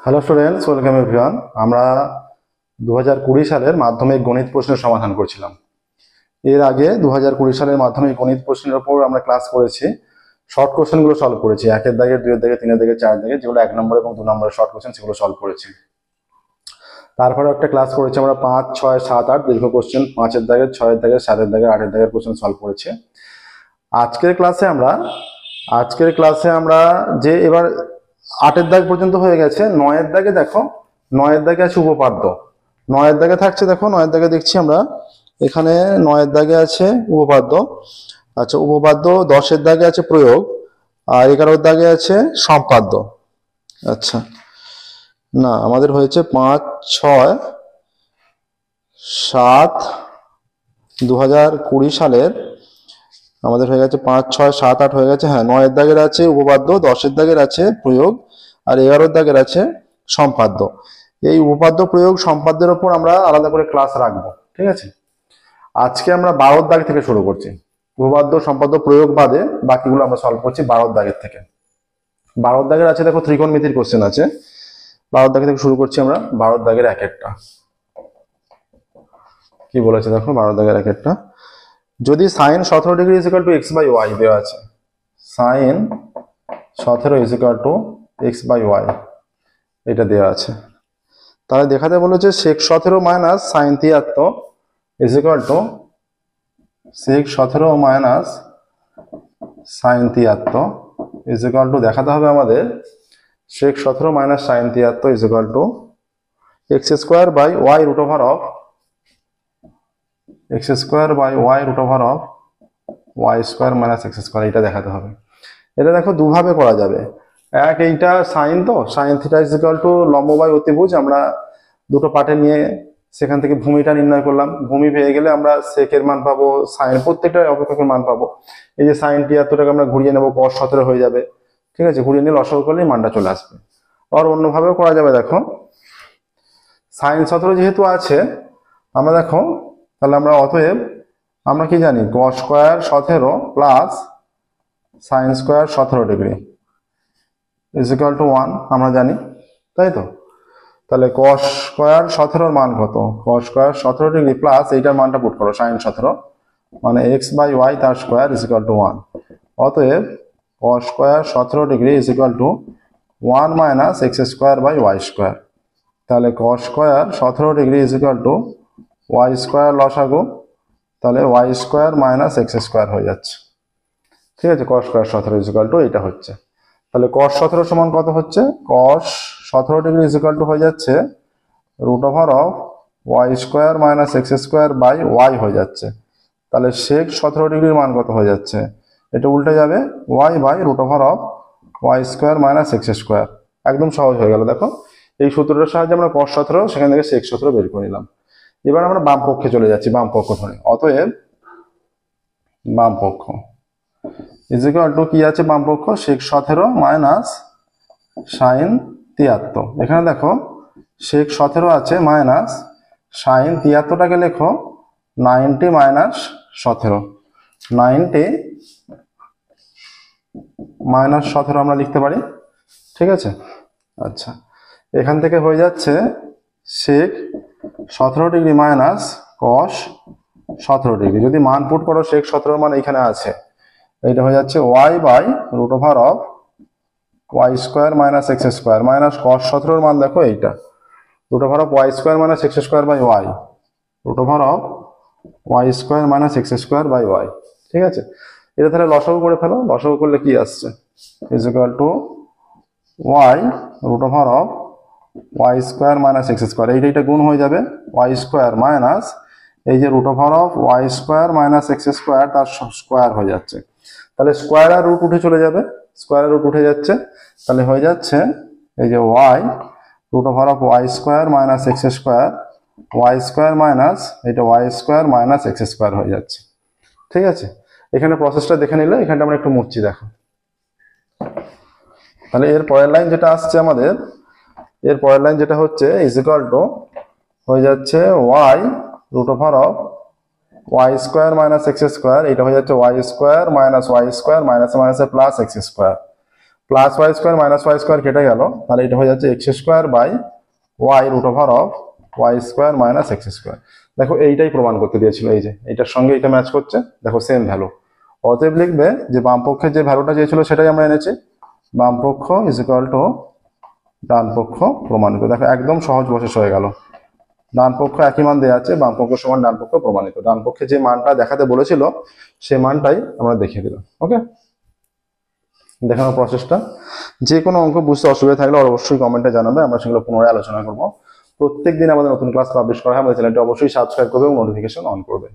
Hello students, welcome everyone. আমরা 2020 সালের মাধ্যমিক গণিত প্রশ্নের সমাধান করছিলাম। এর আগে 2020 সালের মাধ্যমিক গণিত প্রশ্নের উপর আমরা ক্লাস করেছি। শর্ট কোশ্চেনগুলো সলভ করেছি, 1-এর দাগে, 2-এর দাগে, 3-এর দাগে, 4-এর দাগে, যেগুলো 1 নম্বর এবং 2 নম্বরের শর্ট কোশ্চেন, সেগুলো সলভ করেছি। তারপরে একটা ক্লাস করেছি আমরা 5, 6, 7, 8 দীর্ঘ কোশ্চেন, 5-এর দাগে, 6-এর দাগে, 7-এর দাগে, 8-এর দাগের কোশ্চেন সলভ করেছি। আজকের ক্লাসে আমরা যে এবার 8-এর দাগ পর্যন্ত হয়ে গেছে। 9-এর দাগে দেখো, 9-এর দাগে আছে উপপাদ্য। 9-এর দাগে থাকছে, দেখো 9-এর দাগে দেখছি আমরা এখানে 9-এর দাগে আছে উপপাদ্য। আচ্ছা, উপপাদ্য। 10-এর দাগে আছে প্রয়োগ, আর 11-এর দাগে আছে সম্পাদ্য। আচ্ছা, না আমাদের হয়েছে 5, 6, 7 2020 সালের আমাদের হয়ে গেছে 5, 6, 7, 8 হয়ে গেছে। হ্যাঁ, 9-এর দাগের আছে উপপাদ্য, 10-এর দাগের আছে প্রয়োগ, আর 11-এর দাগের আছে সম্পাদ্য। এই উপপাদ্য, প্রয়োগ, সম্পাদ্যের উপর আমরা আলাদা করে ক্লাস রাখবো, ঠিক আছে? আজকে আমরা 12-এর দাগ থেকে শুরু করছি। উপপাদ্য, সম্পাদ্য, প্রয়োগ বাদে বাকিগুলো আমরা সলভ করছি 12-এর দাগের থেকে। 12-এর দাগের আছে দেখো ত্রিকোণমিতির কোশ্চেন আছে। 12-এর দাগ থেকে শুরু করছি আমরা। 12-এর দাগের এক একটা কি বলেছে দেখো। 12-এর দাগের এক একটা, যদি sin 17 degree equal to x by y দেওয়া আছে, sin 17 equal to x by y এটা দেওয়া আছে, তাহলে দেখাতে বলেছে sec 17 minus sin 73 equal to sec 17 minus sin 73 equal to দেখাতে হবে আমাদের sec 17 minus sin 73 equal to x square by Y root over of x square by Y root over of Y square minus x square. এটা দেখাতে হবে। এটা দেখো দুভাবে করা যাবে। এক, এইটা সাইন, তো sine theta is equal to লম্ব বাই অতিভুজ। আমরা দুটো পার্টে নিয়ে সেখান থেকে ভূমিটা নির্ণয় করলাম। ভূমি পেয়ে গেলে আমরা সেকের মান পাবো, সাইন প্রত্যেকটা অপেক্ষকের মান পাবো। এই যে সাইন 73টাকে আমরা ঘুরিয়ে নেবো, cos 17 হয়ে যাবে, ঠিক আছে? ঘুরিয়ে নিয়ে লসাগু করলেই মানটা চলে আসবে। আর অন্যভাবেও করা যাবে। দেখো সাইন 17 যেহেতু আছে, আমরা দেখো তাহলে আমরা অতএব আমরা কি জানি, cos square 17 plus sine square 17 degree is equal to 1 আমরা জানি, তাই তো? তাহলে cos স্কোয়ার 17 মান কত? cos স্কোয়ার 17 ডিগ্রি প্লাস এইটার মানটা পুট করো, সাইন 17 মানে এক্স বাই ওয়াই তার স্কোয়ার ইজ ইকুয়াল টু 1। অতএব cos square 17 degree is equal to 1 minus x square by y square. তাহলে cos square 17 degree is equal to y square লসাগু, তাহলে y square minus x square হয়ে যাচ্ছে, ঠিক আছে? cos square 17 is equal to এটা হচ্ছে। তাহলে cos 17 সমান কত হচ্ছে? cos 17 degree is equal to হয়ে যাচ্ছে root over of Y square minus x square by y হয়ে যাচ্ছে। তাহলে sec 17 ডিগ্রির মান কত হয়ে যাচ্ছে? এটা উল্টে যাবে, y by root over of Y square minus x square. একদম সহজ হয়ে গেল। দেখো এই সূত্রটার সাহায্যে আমরা cos 17 সেখান থেকে sec 17 বের করে নিলাম। এবার আমরা বাম পক্ষে চলে যাচ্ছি, বাম পক্ষ ধরে। অতএব বাম পক্ষ ইজ ইকুয়াল টু কি আছে? বাম পক্ষ sec 17 মাইনাস sin 73। এখানে দেখো sec 17 আছে মাইনাস sin 73টাকে লেখো 90 মাইনাস 17, 90 মাইনাস 17 আমরা লিখতে পারি, ঠিক আছে? আচ্ছা, এখান থেকে হয়ে যাচ্ছে sec 17 degree minus cos 17 degree. যদি মান পুট করো, sec 17 মান এখানে আছে, এটা হয়ে যাচ্ছে y by root over of Y square minus x square minus cos 17 মান দেখো এইটা root over of Y square minus x square by Y, root over of Y square minus x square by y, ঠিক আছে? এটা তাহলে লসাগু করে ফেলো। লসাগু করলে কি আসছে? Is equal to y root over of Y square minus x square. এইটা গুণ হয়ে যাবে, ওয়াই স্কোয়ার মাইনাস এই যে root over of Y square minus x square তার স্কোয়ার হয়ে যাচ্ছে। তাহলে স্কোয়ার আর রুট উঠে চলে যাবে, স্কোয়ার আর রুট উঠে যাচ্ছে। তাহলে হয়ে যাচ্ছে এই যে Y root over of Y square minus x square, Y square minus এটা Y square minus x square হয়ে যাচ্ছে, ঠিক আছে? এখানে প্রসেসটা দেখে নিলে, এখানটা আমরা একটু মুছছি, দেখো। তাহলে এর পরের লাইন যেটা আসছে আমাদের, এর পরের লাইন যেটা হচ্ছে ইজ ইকুয়াল টু হয়ে যাচ্ছে Y root over of Y square minus x square, এটা হয়ে যাচ্ছে Y square minus Y square minus মাইনাসে plus X square. Plus Y square minus Y square কেটে গেল, তাহলে এটা হয়ে যাচ্ছে X square by Y root over of Y square minus x square. দেখো এইটাই প্রমাণ করতে দিয়েছিল, এই যে এইটার সঙ্গে এটা ম্যাচ করছে, দেখো সেম ভ্যালু। অতএব লিখবে যে বাম পক্ষে যে ভ্যালুটা চেয়েছিল সেটাই আমরা এনেছি, বাম পক্ষ ইজ ইকুয়াল টু ডান পক্ষ প্রমাণিত। দেখো একদম সহজ প্রসেস হয়ে গেল। ডান পক্ষ একই মান দেওয়া আছে, বাম পক্ষ সমান ডান পক্ষ প্রমাণিত। ডান পক্ষে যে মানটা দেখাতে বলেছিল সেই মানটাই আমরা দেখিয়ে দিলাম। ওকে, দেখানোর প্রসেসটা। যে কোনো অঙ্ক বুঝতে অসুবিধা থাকলে অবশ্যই কমেন্টে জানাবে, আমরা সেগুলো পুনরায় আলোচনা করবো। প্রত্যেকদিন আমাদের নতুন ক্লাস পাবলিশ করা হয়, আমাদের চ্যানেলটি অবশ্যই সাবস্ক্রাইব করবে এবং নোটিফিকেশন অন করবে।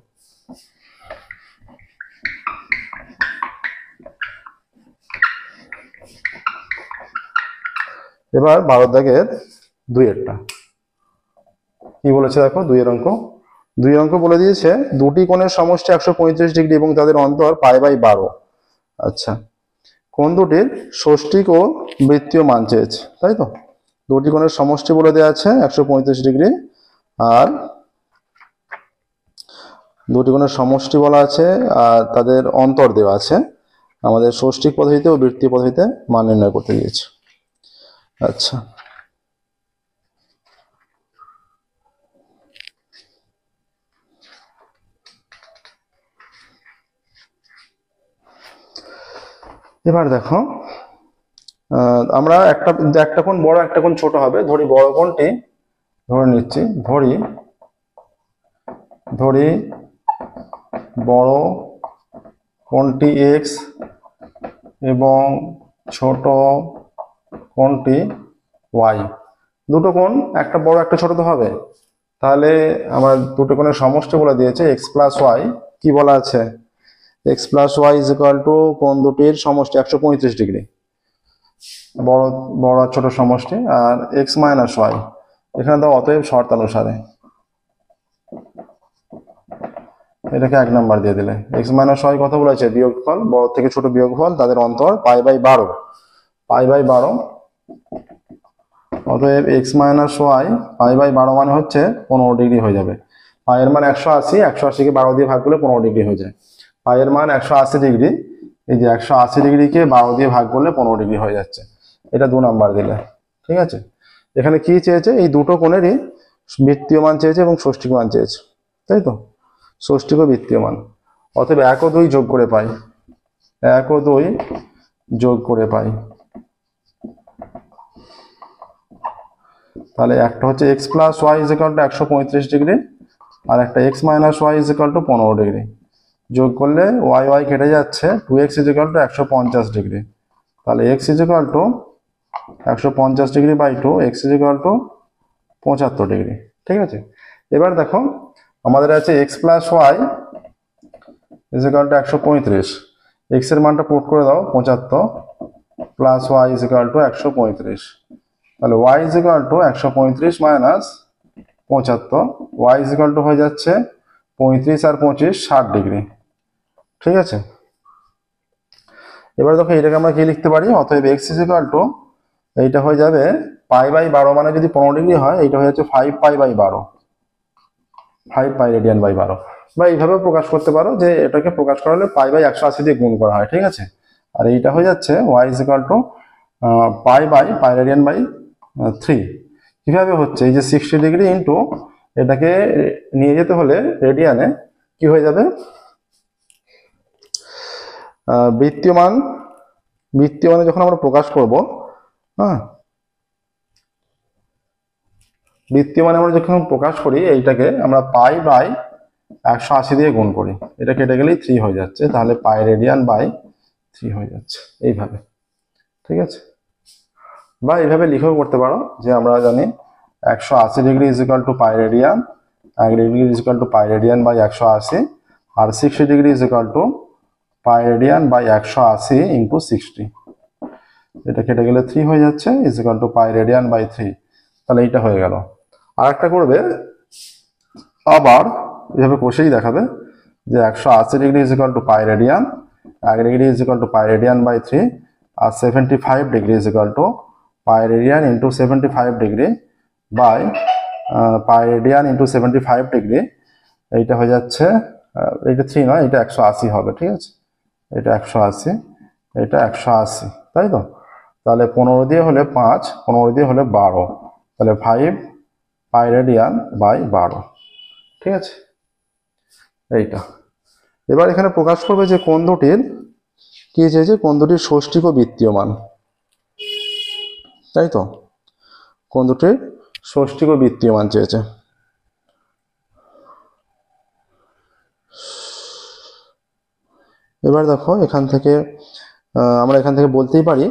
এবার 12 দাগের 2-এরটা কি বলেছে দেখো, 2-এর অঙ্ক। 2-এর অঙ্ক বলে দিয়েছে দুটি কোণের সমষ্টি 135 ডিগ্রি এবং তাদের অন্তর π/12। আচ্ছা, কোণ দুটির ষষ্ঠিক ও বৃত্তীয় মান চেয়েছে, তাই তো। দুটি কোণের সমষ্টি বলে দেওয়া আছে 135 ডিগ্রি, আর দুটি কোণের সমষ্টি বলা আছে আর তাদের অন্তর দেওয়া আছে। আমাদের ষষ্ঠিক পদ্ধতিতে ও বৃত্তীয় পদ্ধতিতে মান নির্ণয় করতে দিয়েছে। আচ্ছা, এবার দেখো আমরা একটা কোণ বড় একটা কোণ ছোট হবে। ধরি বড় কোণটি ধরে নিচ্ছি, ধরি বড় কোণটি এক্স এবং ছোট কোণটি ওয়াই। দুটো কোণ, একটা বড় একটা ছোট তো হবে। তাহলে আমার দুটো কোণের সমষ্টি বলে দিয়েছে এক্স প্লাস ওয়াই। কি বলা আছে, x plus y is equal to কোণ দুটির সমষ্টি 135 ডিগ্রি, বড় বড় আর ছোট সমষ্টি, আর এক্স মাইনাস ওয়াই এখানে দাও অতএব শর্তানুসারে, এটাকে 1 নাম্বার দিয়ে দিলে। এক্স মাইনাস ওয়াই কত বলেছে, বিয়োগফল, বড় থেকে ছোট বিয়োগফল, তাদের অন্তর π/12। π/12 অতএব এক্স মাইনাস ওয়াই π/12 মানে হচ্ছে 15 ডিগ্রি হয়ে যাবে। পায়ের মান 180, 180কে 12 দিয়ে ভাগ করলে 15 ডিগ্রি হয়ে যায়। পায়ের মান 180 ডিগ্রি, এই যে 180 ডিগ্রিকে 12 দিয়ে ভাগ করলে 15 ডিগ্রি হয়ে যাচ্ছে। এটা 2 নাম্বার দিলে। ঠিক আছে, এখানে কি চেয়েছে, এই দুটো কোণেরই বৃত্তীয় মান চেয়েছে এবং ষষ্ঠিক মান চেয়েছে, তাই তো, ষষ্ঠিক ও বৃত্তীয় মান। অতএব 1 ও 2 যোগ করে পাই, 1 ও 2 যোগ করে পাই। তাহলে একটা হচ্ছে x plus y is equal to 135 degree, আর একটা x minus y is equal to 15 degree. যোগ করলে ওয়াই ওয়াই কেটে যাচ্ছে, 2x is equal to 150 degree. তাহলে x is equal to 150 degree by 2, x is equal to 75 degree. ঠিক আছে, এবার দেখো আমাদের আছে x plus y is equal to 135, x এর মানটা পুট করে দাও 75, plus y is equal to 135। তাহলে y is equal to 135 minus 75, y is equal to হয়ে যাচ্ছে 35 আর 25 60 ডিগ্রি। ঠিক আছে, এবার দেখো এটাকে আমরা কি লিখতে পারি, অতএব এক্স ইজ ইকুয়াল টু এইটা হয়ে যাবে π/12 মানে যদি 15 ডিগ্রি হয় এইটা হয়ে যাচ্ছে 5π/12, 5π রেডিয়ান বাই 12। বা এইভাবে প্রকাশ করতে পারো যে এটাকে প্রকাশ করা হলে π/180 দিয়ে গুণ করা হয়। ঠিক আছে, আর এইটা হয়ে যাচ্ছে y is equal to π radian by 3। কিভাবে হচ্ছে, এই যে 60 ডিগ্রি ইন্টু এটাকে নিয়ে যেতে হলে রেডিয়ানে কি হয়ে যাবে, বৃত্তীয় মানে যখন আমরা প্রকাশ করব, হ্যাঁ, বৃত্তীয় মানে আমরা যখন প্রকাশ করি এইটাকে আমরা π/180 দিয়ে গুণ করি, এটা কেটে গেলেই 3 হয়ে যাচ্ছে, তাহলে π রেডিয়ান বাই 3 হয়ে যাচ্ছে এইভাবে। ঠিক আছে, বা এইভাবে লিখেও করতে পারো যে আমরা জানি 180 degree is equal to π radian, 1 degree is equal to π radian by 180, আর 60 degree is equal to π radian by 180 into 60, এটা কেটে গেলে 3 হয়ে যাচ্ছে, is equal to π radian by 3। তাহলে এইটা হয়ে গেল। আর একটা করবে আবার এভাবে কষেই দেখাবে যে 180 degree is equal to π radian, 1 degree is equal to π radian by 3, আর 75 degree is equal to π radian into 75 degree by π radian into 75 degree. এইটা হয়ে যাচ্ছে, এইটা 3 নয়, এটা 180 হবে। ঠিক আছে, এটা 180, এটা 180, তাই তো। তাহলে 15 দিয়ে হলে 5, 15 দিয়ে হলে 12, তাহলে 5 পাই রেডিয়ান বাই 12। ঠিক আছে, এইটা। এবার এখানে প্রকাশ করবে যে কোণ দুটির কি চেয়েছে, কোণ দুটির ষষ্ঠিক ও বৃত্তীয় মান, তাই তো, কোণ দুটির ষষ্ঠিক ও বৃত্তীয় মান চেয়েছে। এবার দেখো এখান থেকে আমরা এখান থেকে বলতেই পারি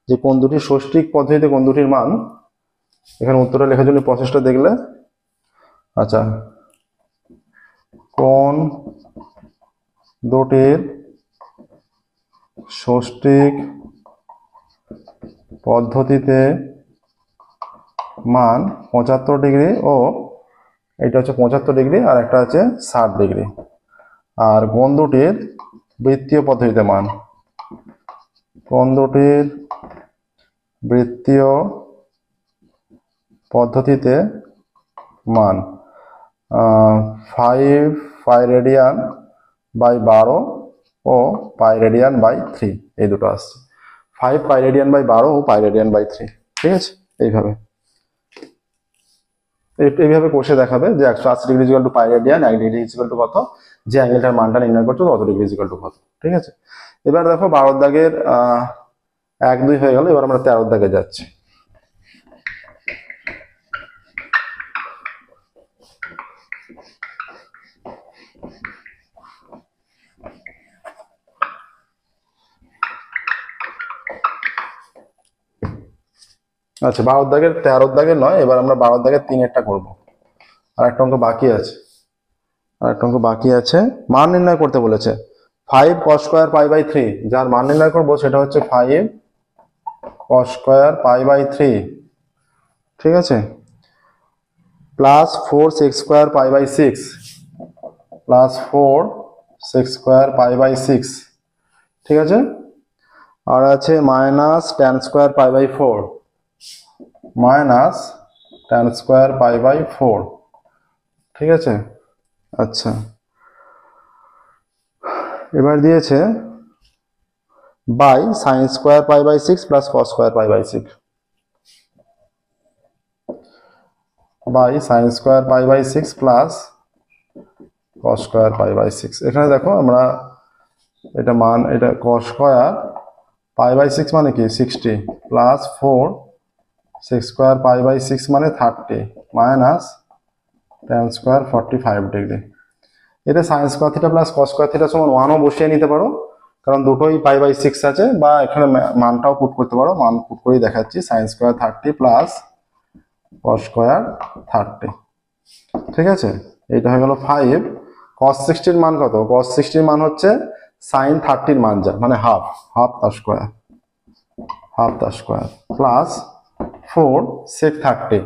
যে কোণ দুটির ষষ্ঠিক পদ্ধতিতে কোণ দুটির মান, এখানে উত্তরটা লেখার জন্য প্রসেসটা দেখলে, আচ্ছা, কোণ দুটির ষষ্ঠিক পদ্ধতিতে মান 75 ডিগ্রি ও এটা হচ্ছে 75 ডিগ্রি আর একটা হচ্ছে 60 ডিগ্রি। আর কোণ দুটির বৃত্তীয় পদ্ধতিতে মান, কোণ দুটির বৃত্তীয় পদ্ধতিতে মান 5 পাই রেডিয়ান বাই 12 ও পাই রেডিয়ান বাই 3, এই দুটো আসছে। 5 পাই রেডিয়ান বাই 12 ও পাই রেডিয়ান বাই 3। ঠিক আছে, এইভাবে কষে দেখাবে যে 180 degree equal to pi radian, 1 degree equal to কত, যে অ্যাঙ্গেলটার মানটা নির্ণয় করছো তত ডিগ্রি ইকুয়াল টু কত। ঠিক আছে, এবার দেখো 12 দাগের 1 2 হয়ে গেল, এবার আমরা 13 দাগে যাচ্ছি। আচ্ছা, 12 দাগের 13 দাগের নয়, এবার আমরা 12 দাগের 3-এরটা করবো। আর একটা অঙ্ক বাকি আছে, মান নির্ণয় করতে বলেছে। 5 cos স্কয়ার পাই বাই 3, যার মান নির্ণয় করবো সেটা হচ্ছে 5 cos স্কয়ার পাই বাই 3। ঠিক আছে, plus 4 sec square pi by 6, plus 4 sec square pi by 6। ঠিক আছে, আর আছে minus tan square pi by 4, minus tan square pi by 4। ঠিক আছে, আচ্ছা, এবার দিয়েছে by sin square pi by 6 plus cos square pi by 6, by sin square pi by 6 plus cos square pi by 6। এখানে দেখো আমরা এটা মান, এটা cos স্কয়ার পাই বাই 6 মানে কি 60, plus 4 sec square pi by 6 মানে 30, মাইনাস tan স্কয়ার 45 ডিগ্রি। এটা sin square theta plus cos square theta সমান 1 ও বসিয়ে নিতে পারো, কারণ দুটোই পাই বাই 6 আছে, বা এখানে মানটাও পুট করতে পারো, মান পুট করেই দেখাচ্ছি। sin square 30 plus cos square 30। ঠিক আছে, এইটা হয়ে গেল 5। cos 60 এর মান কত, cos 60 এর মান হচ্ছে sin 30 এর মান, যা মানে হাফ তার স্কয়ার, প্লাস 4 sec 30,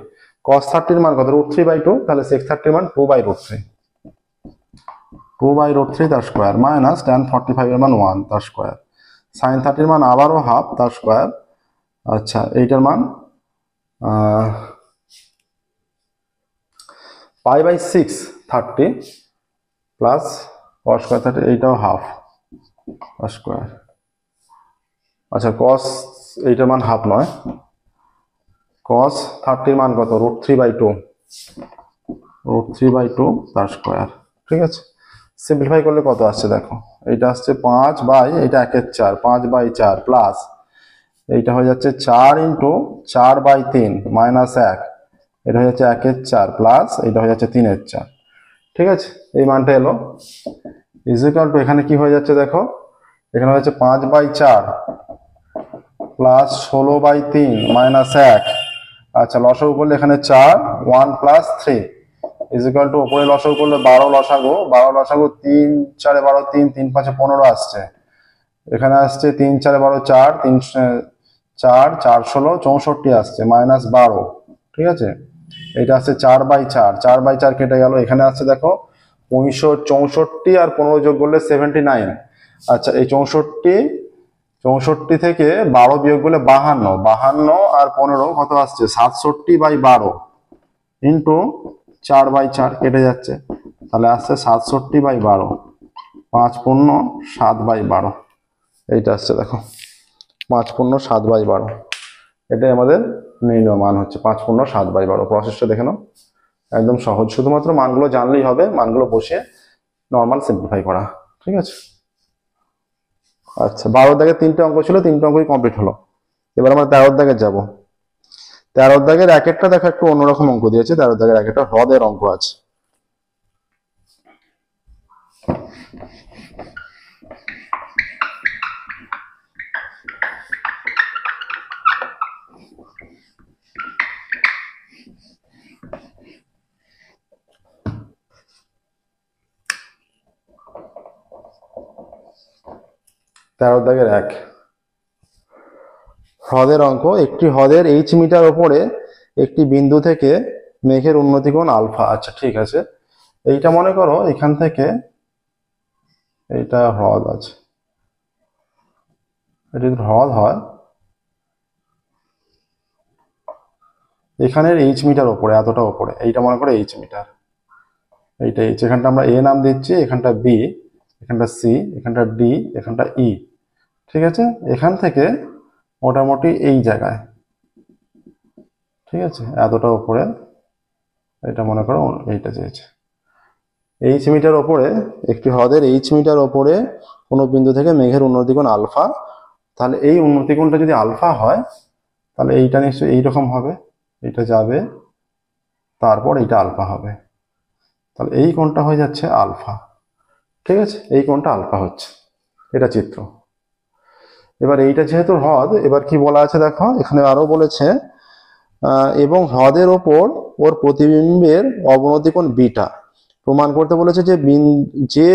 cos 30 এর মান কত, √3/2, তাহলে sec 30 এর মান 2/√3, 2/√3 তার স্কয়ার, মাইনাস tan 45 এর মান 1 তার স্কয়ার, sin 30 এর মান আবারও হাফ তার স্কয়ার। আচ্ছা, এইটার মান pi by 6 30 plus cos square 30, এইটাও হাফ তার স্কয়ার। আচ্ছা, cos এইটার মান হাফ নয়, cos 30 এর মান কত, √3/2 তার স্কয়ার। ঠিক আছে, সিম্পলিফাই করলে কত আসছে দেখো, এইটা আসছে 5 বাই, এটা 1/4, 5/4 প্লাস এইটা হয়ে যাচ্ছে 4 ইন্টু 4/3 মাইনাস 1, এটা হয়ে যাচ্ছে 1/4 প্লাস এইটা হয়ে যাচ্ছে 3/4। ঠিক আছে, এই মানটা এলো ইকুয়াল টু, এখানে কি হয়ে যাচ্ছে দেখো, এখানে হচ্ছে 5/4 প্লাস 16/3 মাইনাস 1। আচ্ছা, লসাগু করলে এখানে 4, 1 প্লাস 3 ইকুয়াল টু, উপরে লসাগু করলে 12 লসাগু, 3 4 12, 3 3 5 15 আসছে, এখানে আসছে 3 4 12 4, 3 4 4 16 64 আসছে, মাইনাস 12। ঠিক আছে, এটা আসছে 4/4, 4/4 কেটে গেল, এখানে আসছে দেখো 64 আর 15 যোগ করলে 79। আচ্ছা, এই 64 থেকে 12 বিয়োগ করলে 52 আর 15 কত আসছে, 67/12 ইন্টু 4/4 কেটে যাচ্ছে, তাহলে আসছে 67/12, 5 পূর্ণ 7/12, এইটা আসছে দেখো 5 পূর্ণ 7/12। এটাই আমাদের নির্ণয় মান হচ্ছে 5×7/12। প্রসেসটা দেখে নাও, একদম সহজ, শুধুমাত্র মানগুলো জানলেই হবে, মানগুলো বসিয়ে নর্মাল সিম্পলিফাই করা। ঠিক আছে, আচ্ছা 12 দাগের 3টে অঙ্ক ছিল, 3টে অঙ্কই কমপ্লিট হলো। এবার আমরা 13 দাগে যাব। 13 দাগের এক একটা দেখো একটু অন্যরকম অঙ্ক দিয়েছে। 13 দাগের এক একটা হ্রদের অঙ্ক আছে। তেরো দাগের এক, হ্রদের অঙ্ক। একটি হ্রদের এইচ মিটার ওপরে একটি বিন্দু থেকে মেঘের উন্নতিকোণ আলফা। আচ্ছা ঠিক আছে, এইটা মনে করো এখান থেকে, এইটা হ্রদ আছে, এটা যদি হ্রদ হয়, এখানের এইচ মিটার ওপরে, এতটা ওপরে, এইটা মনে করো এইচ মিটার, এইটা এইচ, এখানটা আমরা এ নাম দিচ্ছি, এখানটা বি, এখানটা সি, এখানটা ডি, এখানটা ই। ঠিক আছে, এখান থেকে মোটামুটি এই জায়গায়, ঠিক আছে, এতটা উপরে, এটা মনে করো এইটা চেয়েছে। এইচ মিটার ওপরে, একটি হ্রদের এইচ মিটার ওপরে কোনো বিন্দু থেকে মেঘের উন্নতিকোণ আলফা। তাহলে এই উন্নতিকোণটা যদি আলফা হয়, তাহলে এইটা নিশ্চয়ই এইরকম হবে, এটা যাবে, তারপর এইটা আলফা হবে, তাহলে এই কোণটা হয়ে যাচ্ছে আলফা। ঠিক আছে, এই কোণটা আলফা হচ্ছে, এটা চিত্র। এবার এইটা যেহেতু হ্রদ, এবার কি বলা আছে দেখো, এখানে আরো বলেছে এবং হ্রদের ওপর ওর প্রতিবিম্বের অবনতিকোণ বিটা প্রমাণ করতে বলেছে। যে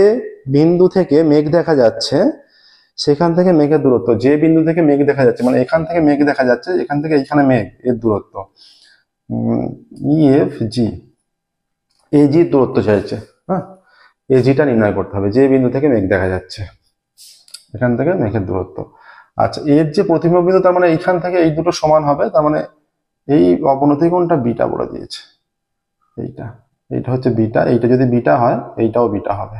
বিন্দু থেকে মেঘ দেখা যাচ্ছে সেখান থেকে মেঘের দূরত্ব, যে বিন্দু থেকে মেঘ দেখা যাচ্ছে মানে এখান থেকে মেঘ দেখা যাচ্ছে, এখান থেকে এইখানে মেঘ, এর দূরত্ব ইএফ জি, এজি দূরত্ব চাইছে। হ্যাঁ, এজিটা নির্ণয় করতে হবে, যে বিন্দু থেকে মেঘ দেখা যাচ্ছে এখান থেকে মেঘের দূরত্ব। আচ্ছা, এর যে প্রতিবিম্ব বিন্দু, তার মানে এইখান থেকে এই দুটো সমান হবে, তার মানে এই অবনতিকোণটা বিটা বলে দিয়েছে। এইটা হচ্ছে বিটা, এইটা যদি বিটা হয় এইটাও বিটা হবে।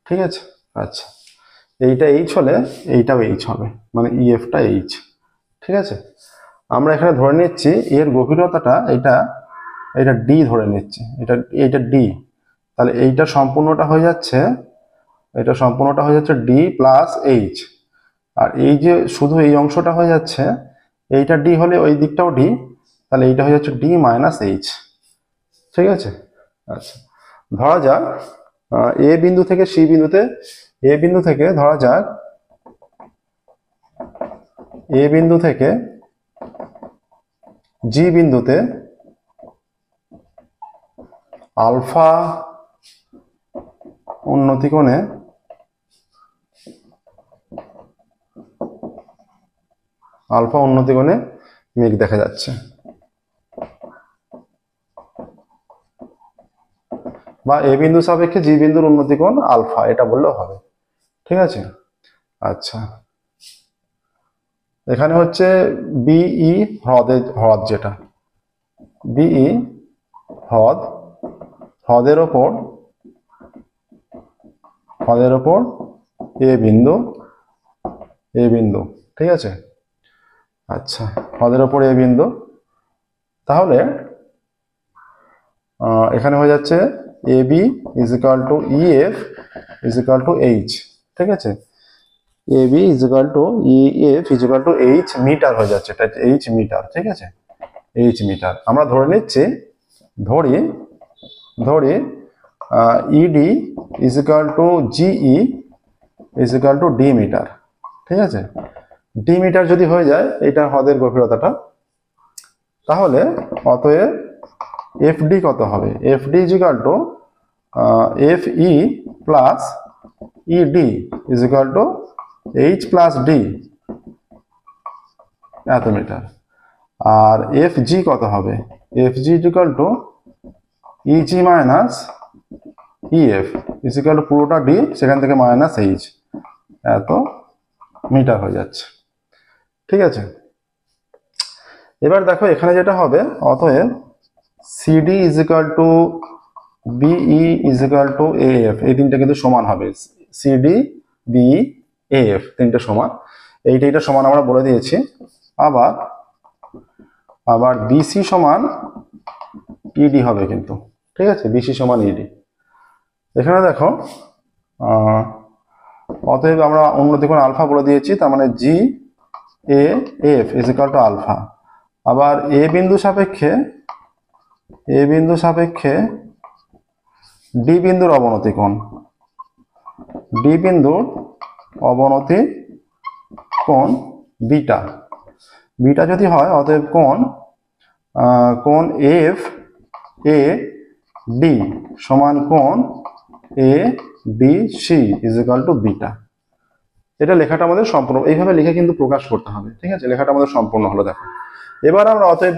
ঠিক আছে, আচ্ছা এইটা এইচ হলে এইটাও এইচ হবে, মানে ইএফটা এইচ। ঠিক আছে, আমরা এখানে ধরে নিচ্ছি এর গভীরতাটা, এটা ডি ধরে নিচ্ছি, এইটা ডি, তাহলে এইটা সম্পূর্ণটা হয়ে যাচ্ছে, ডি প্লাস এইচ। আর এই যে শুধু এই অংশটা হয়ে যাচ্ছে, এইটা ডি হলে ওই দিকটাও ডি, তাহলে এইটা হয়ে যাচ্ছে ডি মাইনাস এইচ। ঠিক আছে, আচ্ছা ধরা যাক এ বিন্দু থেকে সি বিন্দুতে, এ বিন্দু থেকে ধরা যাক এ বিন্দু থেকে জি বিন্দুতে আলফা উন্নতিকোণে মেঘ দেখা যাচ্ছে, বা এ বিন্দু সাপেক্ষে জি বিন্দুর উন্নতিকোণ আলফা, এটা বললেও হবে। ঠিক আছে, আচ্ছা এখানে হচ্ছে বিই হ্রদ, যেটা বিই হ্রদের ওপর এ বিন্দু। ঠিক আছে, আচ্ছা হ্রদের ওপর এ বিন্দু, তাহলে এখানে হয়ে যাচ্ছে A B is equal to EF is equal to H. ঠিক আছে, A B is equal to EF is equal to H metre হয়ে যাচ্ছে, এটা এইচ মিটার। ঠিক আছে, এইচ মিটার আমরা ধরে নিচ্ছি, ধরি ED is equal to GE is equal to D metre. ঠিক আছে, ডি মিটার যদি হয়ে যায় এটা হ্রদের গভীরতাটা, তাহলে অতএব এফডি কত হবে, FD is equal to F E plus ED is equal to H plus D এত মিটার। আর এফ জি কত হবে, F G is equal to EG minus EF is equal to পুরোটা ডি, সেখান থেকে মাইনাস এইচ, এত metre হয়ে যাচ্ছে। ঠিক আছে, এবার দেখো এখানে যেটা হবে, অতএব CD is equal to BE is equal to AF, এই তিনটা কিন্তু সমান হবে, সিডি বিই এএফ তিনটা সমান, এইটা সমান আমরা বলে দিয়েছি। আবার আবার বিসি সমান ইডি হবে কিন্তু, ঠিক আছে, বিসি সমান ইডি। এখানে দেখো অতএব আমরা অন্য দিকে আলফা বলে দিয়েছি, তার মানে G A F is equal to alpha. আবার এ বিন্দু সাপেক্ষে ডি বিন্দুর অবনতি কোণ, ডি বিন্দুর অবনতি কোণ বিটা, বিটা যদি হয় অতএব কোণ এফ এ ডি সমান কোণ A D C is equal to beta. এটা লেখাটা আমাদের সম্পূর্ণ, এইভাবে লিখে কিন্তু প্রকাশ করতে হবে, ঠিক আছে, লেখাটা আমাদের সম্পূর্ণ হলো। দেখো এবার আমরা অতএব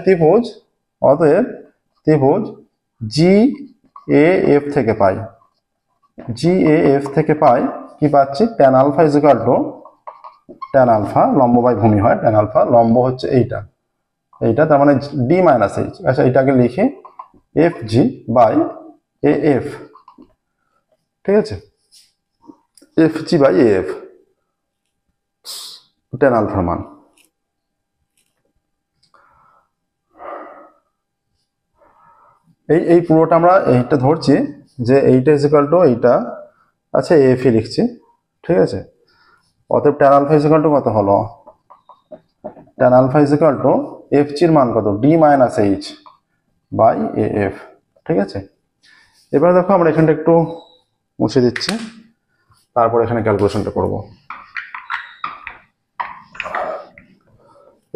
ত্রিভুজ জি এ এফ থেকে পাই, জি এ এফ থেকে পাই কি পাচ্ছি, tan alpha is equal to tan alpha লম্ব বাই ভূমি হয়, ট্যান আলফা লম্ব হচ্ছে এইটা, তার মানে ডি মাইনাস এইচ। আচ্ছা এটাকে লিখি F G by A F, ঠিক আছে, F G by A F tan আলফার মান। এই পুরোটা আমরা এইটা ধরছি যে এইটা ইজ ইকুয়াল টু এইটা, আচ্ছা এফ ই লিখছি, ঠিক আছে। অতএব tan alpha is equal to কত হলো, tan alpha is equal to F জির মান কত, D minus H by A F, ঠিক আছে। এবার দেখো আমরা এখানটা একটু মুছে দিচ্ছি, তারপর এখানে ক্যালকুলেশনটা করব।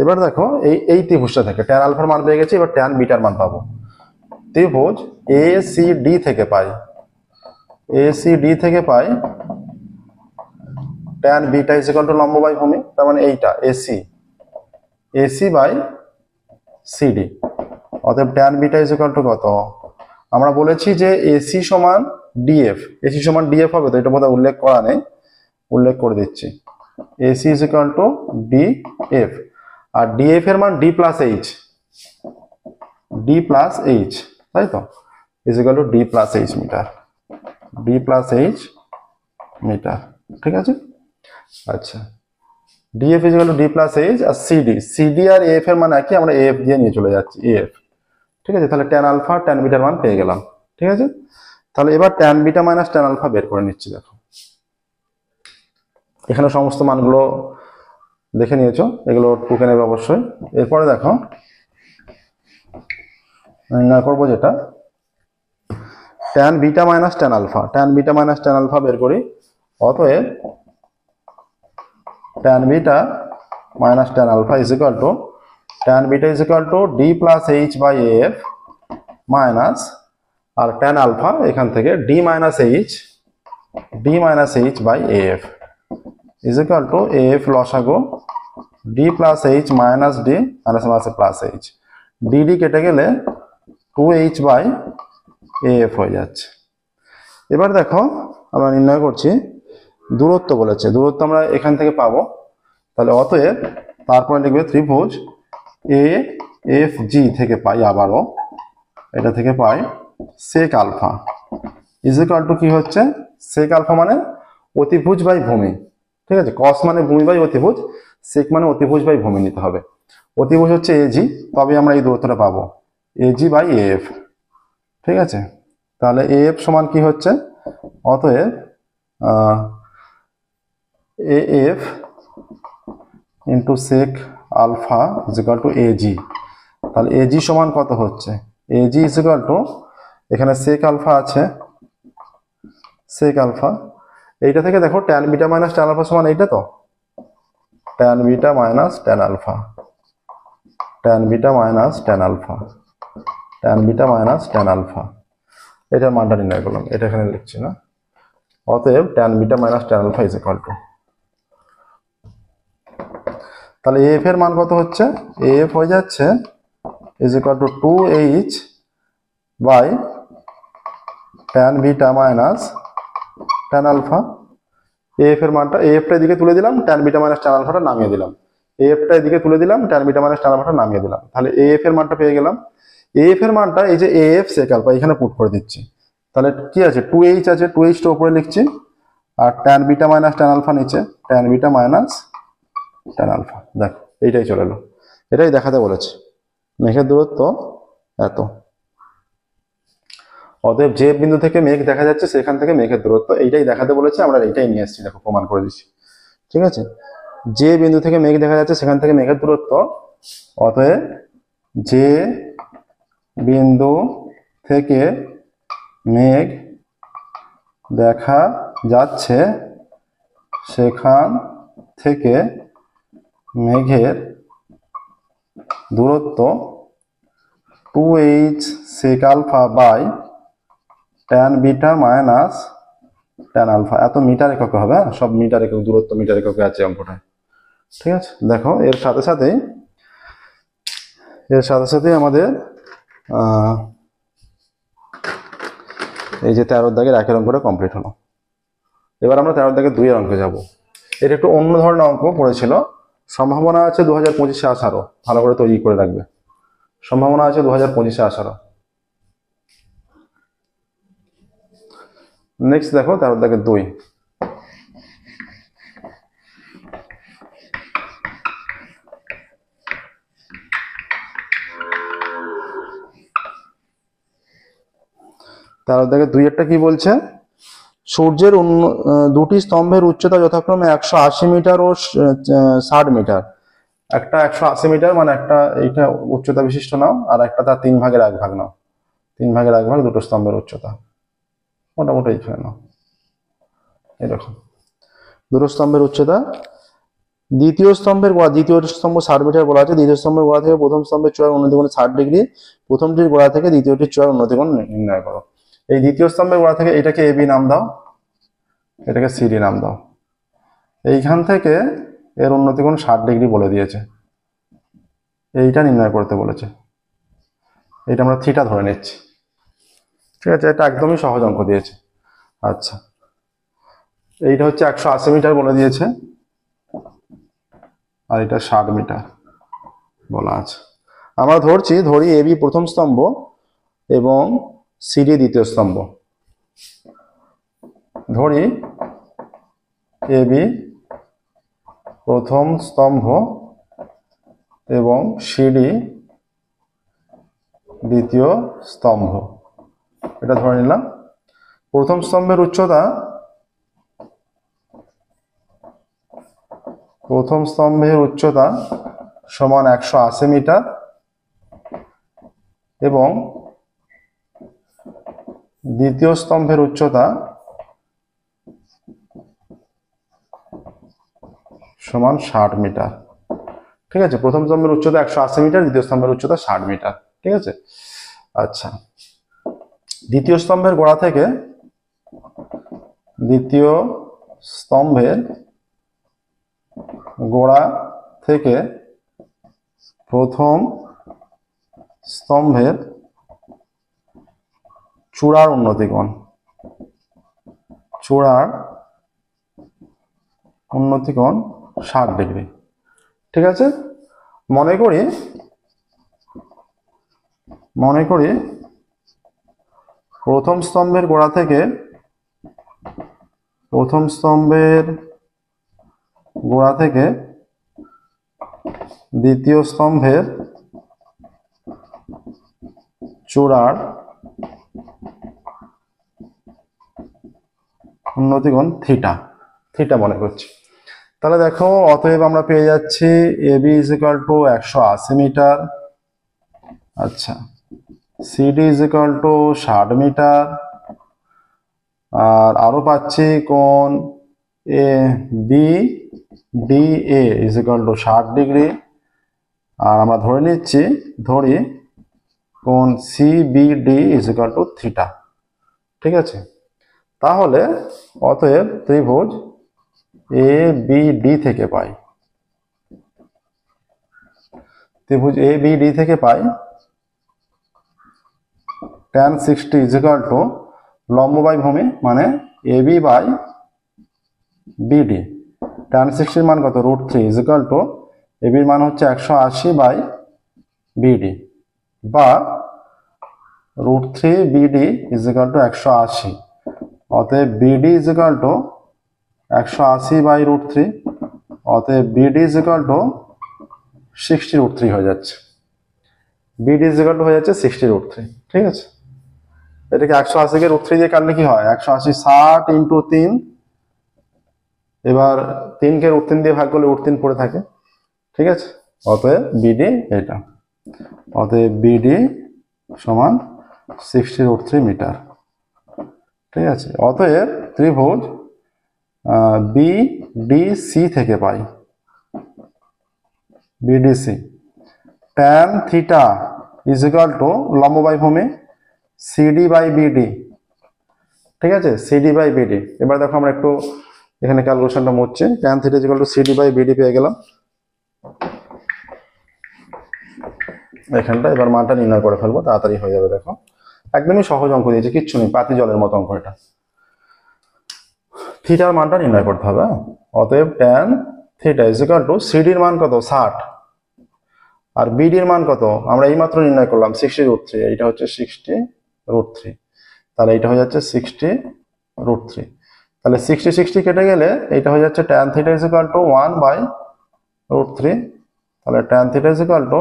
এবার দেখো এই ত্রিভুজটা থেকে ট্যান আলফার মান পেয়ে গেছি, এবার ট্যান বিটার মান পাবো। ত্রিভুজ এ সি ডি থেকে পাই, tan beta is equal to লম্ব বাই ভূমি, তার মানে এইটা এসি বাই সিডি। অতএব tan beta is equal to কত, আমরা বলেছি যে এসি সমান ডিএফ, হবে তো, এটা বোধহয় উল্লেখ করা নেই, উল্লেখ করে দিচ্ছি। AC is equal to DF, আর ডিএফ এর মান ডি প্লাস এইচ, তাই তো, is equal to D plus H metre, ঠিক আছে। আচ্ছা DF is equal to D plus H, আর সিডি আর এফ এর মান একই, আমরা এফ দিয়ে নিয়ে চলে যাচ্ছি এফ, ঠিক আছে। তাহলে ট্যান আলফা ট্যান বিটার মান পেয়ে গেলাম, ঠিক আছে। তাহলে এবার tan beta minus tan alpha বের করে নিচ্ছি। দেখো এখানে সমস্ত মানগুলো দেখে নিয়েছো, এগুলো টুকে নেবে অবশ্যই। এরপরে দেখো নির্ণয় করবো যেটা tan beta minus tan alpha বের করি। অতএব tan beta minus tan alpha is equal to D plus H by F minus, আর ট্যান আলফা এখান থেকে D minus H by F is equal to F লসাগু D plus H minus D minus plus H, DD কেটে গেলে 2h by F হয়ে যাচ্ছে। এবার দেখো আমরা নির্ণয় করছি দূরত্ব, বলেছে দূরত্ব আমরা এখান থেকে পাবো। তাহলে অতএব তারপরে লিখবে ত্রিভুজ এ এফ জি থেকে পাই, আবারও এটা থেকে পাই sec alpha is equal to কি হচ্ছে, সেক আলফা মানে অতিভুজ বাই ভূমি, ঠিক আছে। কস মানে ভূমি বাই অতিভুজ, সেক মানে অতিভুজ বাই ভূমি নিতে হবে। অতিভুজ হচ্ছে এজি, তবে আমরা এই দূরত্বটা পাবো এজি বাই এফ, ঠিক আছে। তাহলে এফ সমান কি হচ্ছে, অতএব F into sec alpha is equal to AG. তাহলে এজি সমান কত হচ্ছে, এজি ইজ ইকুয়াল টু, এখানে সেক আলফা আছে, এইটা থেকে দেখো tan beta minus tan alpha সমান এইটা, তো tan beta minus tan alpha এটার মানটা নির্ণয় করলাম, এটা এখানে লিখছি না। অতএব tan beta minus tan alpha is equal to, তাহলে এফ এর মান কত হচ্ছে, এফ হয়ে যাচ্ছে is equal to 2h by tan beta minus tan alpha. F এর মানটা, এফটা এদিকে তুলে দিলাম, ট্যান বিটা মাইনাস ট্যান আলফাটা নামিয়ে দিলাম, এফটা এদিকে তুলে দিলাম, ট্যান বিটা মাইনাস ট্যান আলফাটা নামিয়ে দিলাম। তাহলে এফ এর মানটা পেয়ে গেলাম। এফ এর মানটা এই যে এফ সেক আলফা এখানে পুট করে দিচ্ছি। তাহলে কি আছে, 2h আছে, 2h টা উপরে লিখছি, আর tan beta minus tan alpha নিচে, tan beta minus tan alpha. দেখো এইটাই চলে এলো, এটাই দেখাতে বলেছে। মেঘের দূরত্ব এত। অতএব যে বিন্দু থেকে মেঘ দেখা যাচ্ছে সেখান থেকে মেঘের দূরত্ব, এইটাই দেখাতে বলেছে, আমরা এইটাই নিয়ে এসেছি, দেখো প্রমাণ করে দিচ্ছি। ঠিক আছে, যে বিন্দু থেকে মেঘ দেখা যাচ্ছে সেখান থেকে মেঘের দূরত্ব, অতএব যে বিন্দু থেকে মেঘ দেখা যাচ্ছে সেখান থেকে মেঘের দূরত্ব 2h sec alpha by tan beta minus tan alpha. এত মিটার এককে হবে, সব মিটার একক, দূরত্ব মিটার এককে আছে অঙ্কটা। ঠিক আছে, দেখো এর সাথে সাথে আমাদের এই যে 13 দাগের 1 অঙ্কটা কমপ্লিট হলো। এবার আমরা 13 দাগের 2 অঙ্কে যাব। এটা একটু অন্য ধরনের অঙ্ক পড়েছিল, সম্ভাবনা আছে 2025-এ আসারও, ভালো করে তৈরি করে রাখবে, সম্ভাবনা আছে 2025-এ আসারও। নেক্সট দেখো 13 দাগের 2। তার দেখে 2 একটা কি বলছে, সূর্যের দুটি স্তম্ভের উচ্চতা যথাক্রমে 180 মিটার ও 60 মিটার। একটা 180 মিটার, মানে একটা এইটা উচ্চতা বিশিষ্ট নাও, আর একটা তার 3 ভাগের 1 ভাগ নাও। 3 ভাগের 1 ভাগ দুটো স্তম্ভের উচ্চতা, মোটামুটি এইখানে নাও, এরকম দুটো স্তম্ভের উচ্চতা। দ্বিতীয় স্তম্ভের গোড়া, দ্বিতীয় স্তম্ভ 60 মিটার বলা আছে, দ্বিতীয় স্তম্ভের গোড়া থেকে প্রথম স্তম্ভের চূড়ার উন্নতি কোণ 60 ডিগ্রি, প্রথমটির গোড়া থেকে দ্বিতীয়টির চূড়ার উন্নতি কোণ নির্ণয় করো। এই দ্বিতীয় স্তম্ভের গোড়া থেকে এটাকে এবি নাম দাও, এটাকে সিডি নাম দাও। এইখান থেকে এর উন্নতি কোণ 60 ডিগ্রি বলে দিয়েছে, এইটা নির্ণয় করতে বলেছে, এটা আমরা থিটা ধরে নিচ্ছি। ঠিক আছে, এটা একদমই সহজ অঙ্ক দিয়েছে। আচ্ছা, এইটা হচ্ছে 180 মিটার বলে দিয়েছে, আর এটা 60 মিটার বলা আছে। আমরা ধরি এবি প্রথম স্তম্ভ এবং সিডি দ্বিতীয় স্তম্ভ। ধরি এবি প্রথম স্তম্ভ এবং সিডি দ্বিতীয় স্তম্ভ, এটা ধরে নিলাম। প্রথম স্তম্ভের উচ্চতা, সমান 180 মিটার এবং দ্বিতীয় স্তম্ভের উচ্চতা সমান 60 মিটার। ঠিক আছে, প্রথম স্তম্ভের উচ্চতা 180 মিটার, দ্বিতীয় স্তম্ভের উচ্চতা 60 মিটার। ঠিক আছে, আচ্ছা, দ্বিতীয় স্তম্ভের গোড়া থেকে প্রথম স্তম্ভের চূড়ার উন্নতি কোণ 60 ডিগ্রি। ঠিক আছে, মনে করি প্রথম স্তম্ভের গোড়া থেকে দ্বিতীয় স্তম্ভের চূড়ার উন্নতি কোণ থিটা মনে করছি। তাহলে দেখো, অতএব আমরা পেয়ে যাচ্ছি AB is equal to 180 metre, আচ্ছা, CD is equal to 60 metre, আর আরো পাচ্ছি কোণ A B D A is equal to 60 degree, আর আমরা ধরি কোণ C B D is equal to theta. ঠিক আছে, তাহলে অতএব ত্রিভুজ এ বি ডি থেকে পাই, tan 60 ইজ ইকুয়াল টু লম্ব বাই ভূমি, মানে এবি বাই বিডি। tan 60 এর মান কত, √3 ইজ ইকুয়াল টু এবির মান হচ্ছে 180 বাই বিডি, বা √3 বিডি ইজ ইকুয়াল টু 180। অতএব BD is equal to 180 by √3, অতএব বিডি ইজ ইকুয়াল টু 60 √3 হয়ে যাচ্ছে। বিডি ইজিক্যাল টু হয়ে যাচ্ছে 60√3। ঠিক আছে, এটাকে 180 কে √3 দিয়ে কাটলে কি হয়, 180 60 ইন্টু 3, এবার 3 কে √3 দিয়ে ভাগ করলে √3 পড়ে থাকে। ঠিক আছে, অতএব বিডি এটা, অতএব বিডি সমান 60√3 মিটার। ঠিক আছে, অতএব ত্রিভুজ বিডিসি থেকে পাই, BDC tan theta is equal to লম্ব বাই ভূমি সিডি বাই বিডি। ঠিক আছে, সিডি বাই বিডি। এবার দেখো আমরা একটু এখানে ক্যালকুলেশনটা মুছছি, tan theta is equal to CD by BD পেয়ে গেলাম এখানটা। এবার মানটা নির্ণয় করে ফেলবো, তাড়াতাড়ি হয়ে যাবে। দেখো একদমই সহজ অঙ্ক দিয়েছে, কিচ্ছু নেই, পাতি জলের মতো অঙ্ক এটা। থিটার মানটা নির্ণয় করতে হবে। অতএব tan থিটা ইজিক্যাল টু সিডির মান কত 60, আর বিডির মান কত আমরা এইমাত্র নির্ণয় করলাম 60√3, এইটা হচ্ছে 60√3, তাহলে এইটা হয়ে যাচ্ছে 60√3। তাহলে 60 কেটে গেলে এইটা হয়ে যাচ্ছে tan থিটা ইজিক্যাল টু 1/√3। তাহলে tan theta is equal to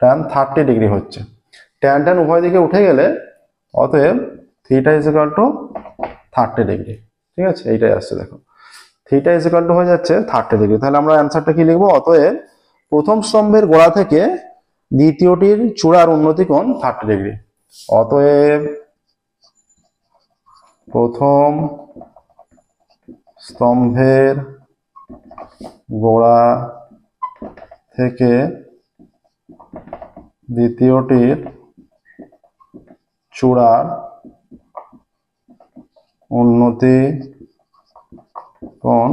tan 30 degree হচ্ছে। tan উভয় দিকে উঠে গেলে অতএব থিটা ইজিক্যাল টু 30 ডিগ্রি। ঠিক আছে, এইটাই আসছে। দেখো থিটা ইজিক্যাল টু হয়ে যাচ্ছে 30 ডিগ্রি। তাহলে আমরা অ্যান্সারটা কি লিখবো, অতএব প্রথম স্তম্ভের গোড়া থেকে দ্বিতীয়টির চূড়ার উন্নতি কোণ 30 ডিগ্রি। অতএব প্রথম স্তম্ভের গোড়া থেকে দ্বিতীয়টির চূড়ার উন্নতি কোণ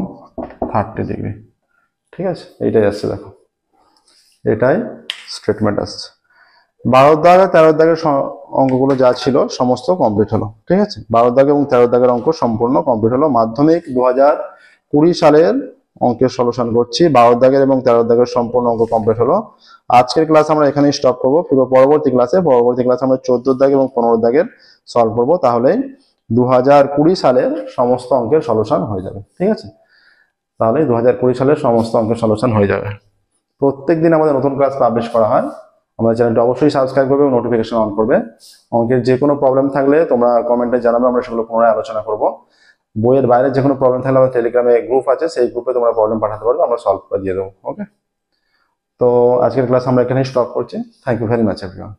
30 ডিগ্রি। ঠিক আছে, এইটাই আসছে। দেখো এটাই স্টেটমেন্ট আসছে। 12 দাগ আর 13 দাগের অঙ্কগুলো যা ছিল সমস্ত কমপ্লিট হলো। ঠিক আছে, 12 দাগ এবং 13 দাগের অঙ্ক সম্পূর্ণ কমপ্লিট হলো। মাধ্যমিক 2020 সালের অঙ্কের সলিউশন করছি। 12 দাগের এবং 13 দাগের সম্পূর্ণ অঙ্ক কমপ্লিট হলো। আজকের ক্লাস আমরা এখানেই স্টপ করবো। পুরো পরবর্তী ক্লাসে আমরা 14 দাগ এবং 15 দাগের সলভ করবো। তাহলে 2020 সালের সমস্ত অঙ্কের সলিউশন হয়ে যাবে। ঠিক আছে, তাহলে 2020 সালের সমস্ত অঙ্কের সলিউশন হয়ে যাবে। প্রত্যেকদিন আমাদের নতুন ক্লাস পাবলিশ করা হয়। আমাদের চ্যানেলটা অবশ্যই সাবস্ক্রাইব করবে এবং নোটিফিকেশন অন করবে। অঙ্কের যে কোনো প্রবলেম থাকলে তোমরা কমেন্টে জানাবে, আমরা সেগুলো পুনরায় আলোচনা করব। বইয়ের বাইরে যে কোনো প্রবলেম থাকলে আমাদের টেলিগ্রামে গ্রুপ আছে, সেই গ্রুপে তোমরা প্রবলেম পাঠাতে পারবে, আমরা সলভ করে দিয়ে দেবো। ওকে, তো আজকের ক্লাস আমরা এখানেই স্টপ করছি। Thank you very much everyone.